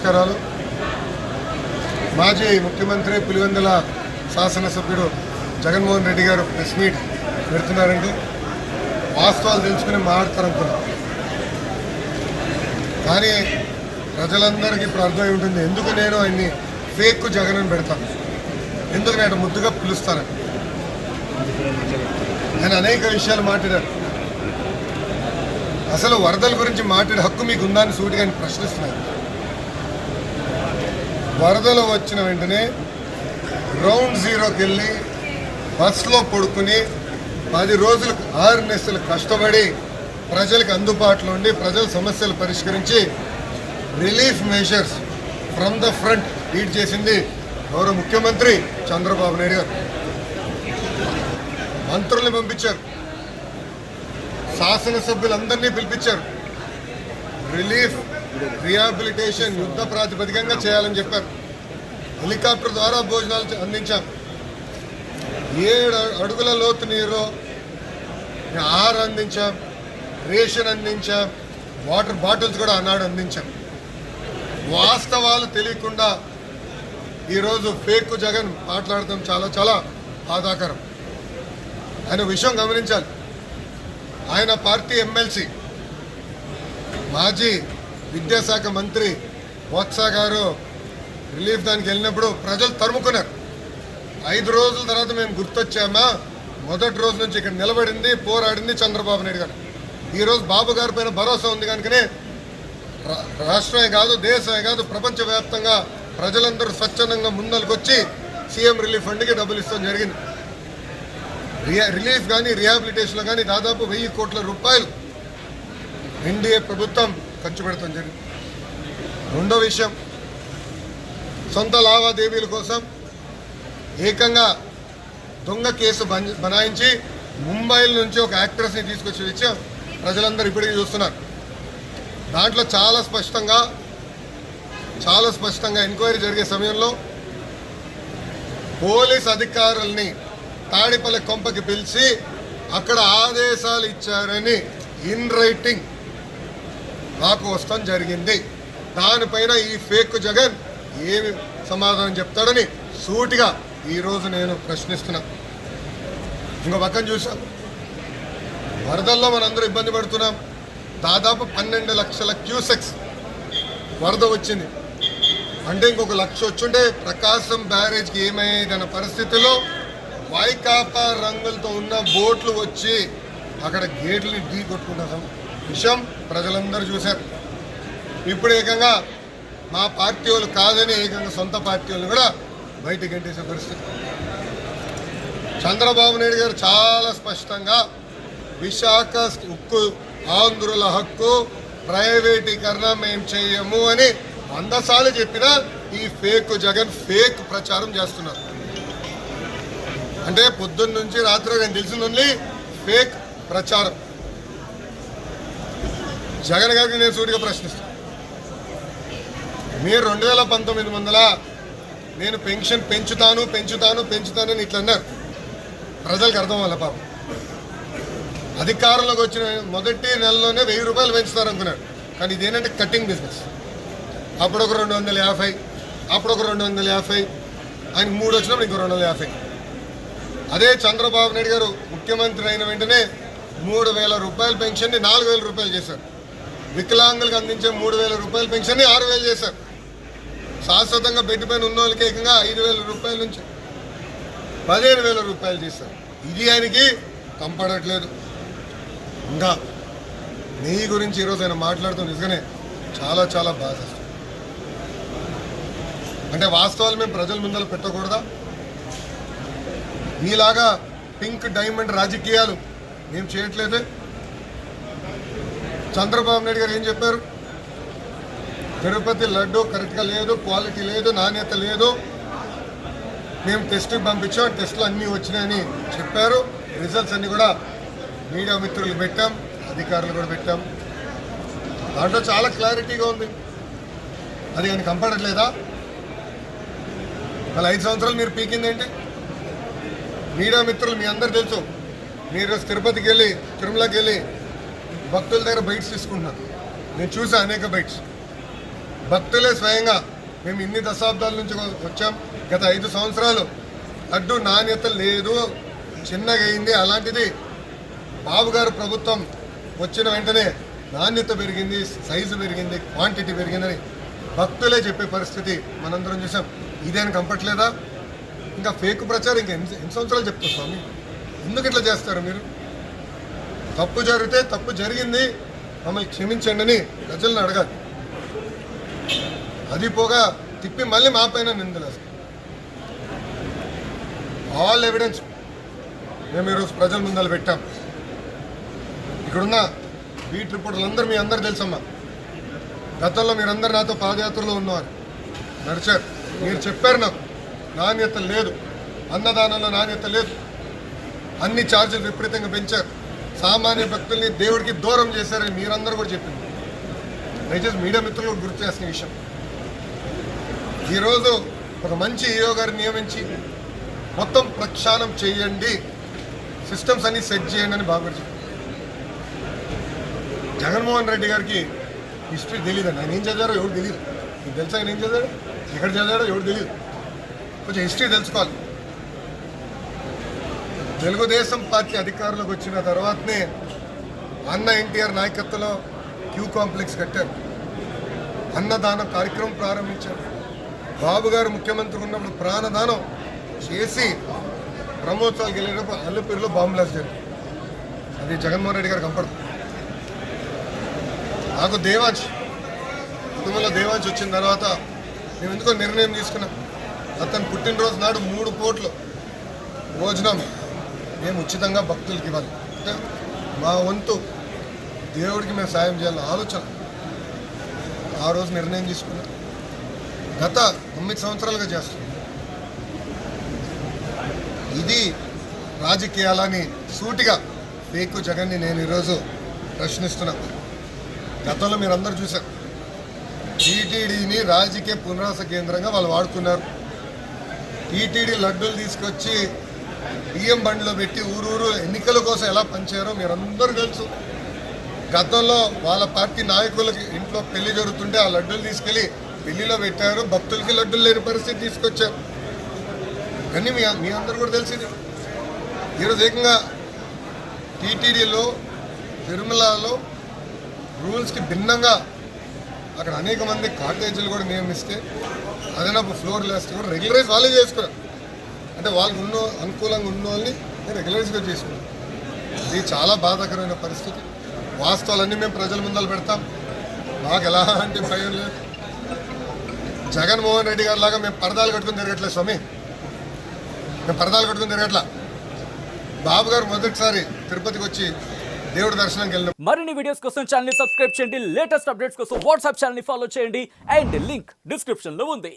నమస్కారాలు. మాజీ ముఖ్యమంత్రి పులివెందుల శాసనసభ్యుడు జగన్మోహన్ రెడ్డి గారు ప్రెస్ మీట్ పెడుతున్నారంటే వాస్తవాలు తెలుసుకుని మాట్లాడతారనుకున్నాం. కానీ ప్రజలందరికీ ఇప్పుడు అర్థమై ఉంటుంది ఎందుకు నేను ఆయన్ని ఫేక్ జగన్ అని పెడతాను, ఎందుకు నేను ముద్దుగా పిలుస్తానని. ఆయన అనేక విషయాలు మాట్లాడారు. అసలు వరదల గురించి మాట్లాడే హక్కు మీకు ఉందని సూటిగా ఆయన ప్రశ్నిస్తున్నారు. వరదలు వచ్చిన వెంటనే గ్రౌండ్ జీరోకి వెళ్ళి బస్సులో పడుకుని 10 రోజులు 6 నెలలు కష్టపడి ప్రజలకు అందుబాటులో ఉండి ప్రజల సమస్యలు పరిష్కరించి relief measures from the front lead చేసింది గౌరవ ముఖ్యమంత్రి చంద్రబాబు నాయుడు గారు. మంత్రుల్ని పంపించారు, శాసనసభ్యులందరినీ పిలిపించారు. రిలీఫ్ రిహాబిలిటేషన్ యుద్ధ ప్రాతిపదికంగా చేయాలని చెప్పారు. హెలికాప్టర్ ద్వారా భోజనాలు అందించాం. 7 అడుగుల లోతు నీరు ఆహారం అందించాం, రేషన్ అందించాం, వాటర్ బాటిల్స్ కూడా ఆనాడు అందించాం. వాస్తవాలు తెలియకుండా ఈరోజు ఫేక్ జగన్ మాట్లాడటం చాలా చాలా బాధాకరం. ఆయన విషయం గమనించాలి. ఆయన పార్టీ ఎమ్మెల్సీ మాజీ విద్యాశాఖ మంత్రి బొత్స గారు రిలీఫ్ దానికి వెళ్ళినప్పుడు ప్రజలు తరుముకున్నారు. 5 రోజుల తర్వాత మేము గుర్తొచ్చామా, మొదటి రోజు నుంచి ఇక్కడ నిలబడింది పోరాడింది చంద్రబాబు నాయుడు గారు. ఈరోజు బాబు గారి పైన భరోసా ఉంది కనుకనే రాష్ట్రమే కాదు దేశమే కాదు ప్రపంచవ్యాప్తంగా ప్రజలందరూ స్వచ్ఛందంగా ముందలకొచ్చి సీఎం రిలీఫ్ ఫండ్కి డబ్బులు ఇస్తాం జరిగింది. రిలీఫ్ కానీ రిహాబిలిటేషన్లో కానీ దాదాపు 1000 కోట్ల రూపాయలు ఎన్డీఏ ప్రభుత్వం ఖర్చు పెడతాం జరిగింది. రెండో విషయం, సొంత లావాదేవీల కోసం ఏకంగా దొంగ కేసు బనాయించి ముంబై నుంచి ఒక యాక్ట్రెస్ని తీసుకొచ్చి విషయం ప్రజలందరూ ఇప్పటికీ చూస్తున్నారు. దాంట్లో చాలా స్పష్టంగా ఎంక్వైరీ జరిగే సమయంలో పోలీస్ అధికారుల్ని తాడిపల్లి కొంపకి పిలిచి అక్కడ ఆదేశాలు ఇచ్చారని ఇన్ రైటింగ్ నాకు వస్తాం జరిగింది. దానిపైన ఈ ఫేక్ జగన్ ఏమి సమాధానం చెప్తాడని సూటిగా ఈరోజు నేను ప్రశ్నిస్తున్నా. ఇంకో పక్కన చూసాం, వరదల్లో మనందరూ ఇబ్బంది పడుతున్నాం. దాదాపు 12 లక్షల క్యూసెక్స్ వరద వచ్చింది. అంటే ఇంకొక 1,00,000 వచ్చుంటే ప్రకాశం బ్యారేజ్కి ఏమయ్యేదన్న పరిస్థితిలో వైకాపా రంగులతో ఉన్న బోట్లు వచ్చి అక్కడ గేట్లని ఢీ కొట్టుకుంటున్న విషయం ప్రజలందరూ చూశారు. ఇప్పుడు ఏకంగా మా పార్టీ వాళ్ళు కాదని ఏకంగా సొంత పార్టీ వాళ్ళు కూడా బయటికి గంటేసే పరిస్థితి. చంద్రబాబు నాయుడు గారు చాలా స్పష్టంగా విశాఖ ఉక్కు ఆంధ్రుల హక్కు, ప్రైవేటీకరణ మేము చేయము అని 100 సార్లు చెప్పినా ఈ ఫేక్ జగన్ ఫేక్ ప్రచారం చేస్తున్నారు. అంటే పొద్దున్న నుంచి రాత్రి నేను తెలిసింది ఓన్లీ ఫేక్ ప్రచారం. జగన్ గారికి నేను సూటిగా ప్రశ్నిస్తాను. మీరు 2019 నేను పెన్షన్ పెంచుతాను ఇట్లా అన్నారు. ప్రజలకు అర్థం వల్ల పాపం అధికారంలోకి వచ్చిన మొదటి నెలలోనే 1000 రూపాయలు పెంచుతారు అనుకున్నారు. కానీ ఇదేంటంటే కటింగ్ బిజినెస్. అప్పుడొక 250, అప్పుడొక 250, ఆయన 3 వచ్చినప్పుడు ఇంకో 250. అదే చంద్రబాబు నాయుడు గారు ముఖ్యమంత్రి అయిన వెంటనే 3,000 రూపాయల పెన్షన్ని 4,000 రూపాయలు చేశారు. వికలాంగులకు అందించే 3,000 రూపాయల పెన్షన్ని 6,000 చేశారు. శాశ్వతంగా బెడ్ పైన ఉన్న వాళ్ళకి ఏకంగా 5,000 రూపాయల నుంచి 15,000 రూపాయలు చేశారు. ఇది ఆయనకి కంపడట్లేదు. ఇంకా నీ గురించి ఈరోజు ఆయన మాట్లాడుతూ నిజంగానే చాలా చాలా బాధ. అంటే వాస్తవాలు మేము ప్రజల ముందర పెట్టకూడదా? మీలాగా పింక్ డైమండ్ రాజకీయాలు మేము చేయట్లేదే. చంద్రబాబు నాయుడు గారు ఏం చెప్పారు? తిరుపతి లడ్డు కరెక్ట్గా లేదు, క్వాలిటీ లేదు, నాణ్యత లేదు, మేము టెస్ట్కి పంపించాం, టెస్టులు అన్నీ వచ్చినాయని చెప్పారు. రిజల్ట్స్ అన్నీ కూడా మీడియా మిత్రులు పెట్టాం, అధికారులు కూడా పెట్టాం. దాంట్లో చాలా క్లారిటీగా ఉంది. అది ఆయన కంపడట్లేదా? మళ్ళీ 5 సంవత్సరాలు మీరు పీకిందేంటి? మీడియా మిత్రులు మీ అందరు తెలుసు, మీరు తిరుపతికి వెళ్ళి తిరుమలకి వెళ్ళి భక్తుల దగ్గర బైట్స్ తీసుకుంటున్నారు. నేను చూసా అనేక బైట్స్. భక్తులే స్వయంగా మేము ఇన్ని దశాబ్దాల నుంచి వచ్చాం, గత 5 సంవత్సరాలు లడ్డు నాణ్యత లేదు, చిన్నగా అయింది. అలాంటిది బాబు గారు ప్రభుత్వం వచ్చిన వెంటనే నాణ్యత పెరిగింది, సైజు పెరిగింది, క్వాంటిటీ పెరిగిందని భక్తులే చెప్పే పరిస్థితి మనందరం చూసాం. ఇదేం కంపట్లేదా? ఇంకా ఫేక్ ప్రచారం ఇంకా ఎన్ని సంవత్సరాలు చెప్తారు స్వామి? ఎందుకు ఇట్లా చేస్తారు మీరు? తప్పు జరిగితే తప్పు జరిగింది, మమ్మల్ని క్షమించండి అని ప్రజలను అడగాలి. అది పోగా తిప్పి మళ్ళీ మా పైన నిందలేస్తారు. ఆల్ ఎవిడెన్స్ మేము ఈరోజు ప్రజల ముందర పెట్టాం. ఇక్కడున్న బీట్ రిపోర్టర్లు మీ అందరు తెలుసమ్మా. గతంలో మీరందరూ నాతో పాదయాత్రలో ఉన్నవారు, నడిచారు. మీరు చెప్పారు నాకు నాణ్యత లేదు, అన్నదానంలో నాణ్యత లేదు, అన్ని ఛార్జీలు విపరీతంగా పెంచారు, సామాన్య భక్తుల్ని దేవుడికి దూరం చేశారని మీరందరూ కూడా చెప్పింది. దయచేసి మీడియా మిత్రులు కూడా గుర్తు చేసిన విషయం. ఈరోజు ఒక మంచి ఈఓ గారిని నియమించి మొత్తం ప్రక్షాళన చేయండి, సిస్టమ్స్ అన్ని సెట్ చేయండి అని బాగా చెప్పారు. జగన్మోహన్ రెడ్డి గారికి హిస్టరీ తెలియదండి. ఆయన ఏం చదివారో ఎవరు తెలియదు. మీకు తెలుసా ఆయన ఏం చదివాడు, ఎక్కడ చదివాడో ఎవరు తెలియదు. కొంచెం హిస్టరీ తెలుసుకోవాలి. తెలుగుదేశం పార్టీ అధికారంలోకి వచ్చిన తర్వాతనే అన్న ఎన్టీఆర్ నాయకత్వంలో క్యూ కాంప్లెక్స్ కట్టారు, అన్నదానం కార్యక్రమం ప్రారంభించారు. బాబు గారు ముఖ్యమంత్రి ఉన్నప్పుడు ప్రాణదానం చేసి బ్రహ్మోత్సవాలకు వెళ్ళేటప్పుడు అల్లుపేరులో బాంబు బ్లాస్ట్ జరిగింది. అది జగన్మోహన్ రెడ్డి గారు కంపడు. నాకు దేవాంశ్, కుటుంబంలో దేవాంశ్ వచ్చిన తర్వాత మేము ఎందుకో నిర్ణయం తీసుకున్నాం. అతను పుట్టినరోజు నాడు 3 పూట్లు భోజనం మేము ఉచితంగా భక్తులకి ఇవ్వాలి. అంటే మా వంతు దేవుడికి మేము సాయం చేయాలని ఆలోచన ఆ రోజు నిర్ణయం తీసుకున్నాం. గత 9 సంవత్సరాలుగా చేస్తున్నాం. ఇది రాజకీయాలని సూటిగా ఫేక్ జగన్ని నేను ఈరోజు ప్రశ్నిస్తున్నా. గతంలో మీరు అందరూ చూశారు, టీటీడీని రాజకీయ పునరాస కేంద్రంగా వాళ్ళు వాడుకున్నారు. టీటీడీ లడ్డూలు తీసుకొచ్చి బియ్యం బండిలో పెట్టి ఊరూరు ఎన్నికల కోసం ఎలా పంచారో మీరందరూ తెలుసు. గతంలో వాళ్ళ పార్టీ నాయకులకి ఇంట్లో పెళ్లి జరుగుతుంటే ఆ లడ్డూలు తీసుకెళ్ళి పెళ్లిలో పెట్టారు, భక్తులకి లడ్డూలు లేని పరిస్థితి తీసుకొచ్చారు. కానీ మీ అందరూ కూడా తెలిసింది. ఈరోజు ఏకంగా టీటీడీలో తిరుమలలో రూల్స్కి భిన్నంగా అక్కడ అనేక మంది కాటేజీలు కూడా నియమిస్తే అదనపు ఫ్లోర్లు వేస్తే కూడా రెగ్యులరైజ్ వాళ్ళే చేసుకున్నారు. అంటే వాళ్ళు అనుకూలంగా ఉన్న వాళ్ళని రెగ్యులరైజ్గా చేసుకున్నారు. ఇది చాలా బాధాకరమైన పరిస్థితి. వాస్తవాలన్నీ మేము ప్రజల ముందర పెడతాం, మాకు ఎలాంటి భయం లేదు. జగన్మోహన్ రెడ్డి గారి లాగా మేము పరదాలు కట్టుకుని తిరగట్లేదు స్వామి, మేము పరదాలు కట్టుకుని తిరగట్లా. బాబు గారు మొదటిసారి తిరుపతికి వచ్చి దేవుడి దర్శనంకి వెళ్ళిన. మరిన్ని వీడియోస్ కోసం ఛానల్ ని సబ్స్క్రైబ్ చేయండి, లేటెస్ట్ అప్డేట్స్ కోసం వాట్సాప్ ఛానల్ ని ఫాలో చేయండి అండ్ లింక్ డిస్క్రిప్షన్ లో ఉంది.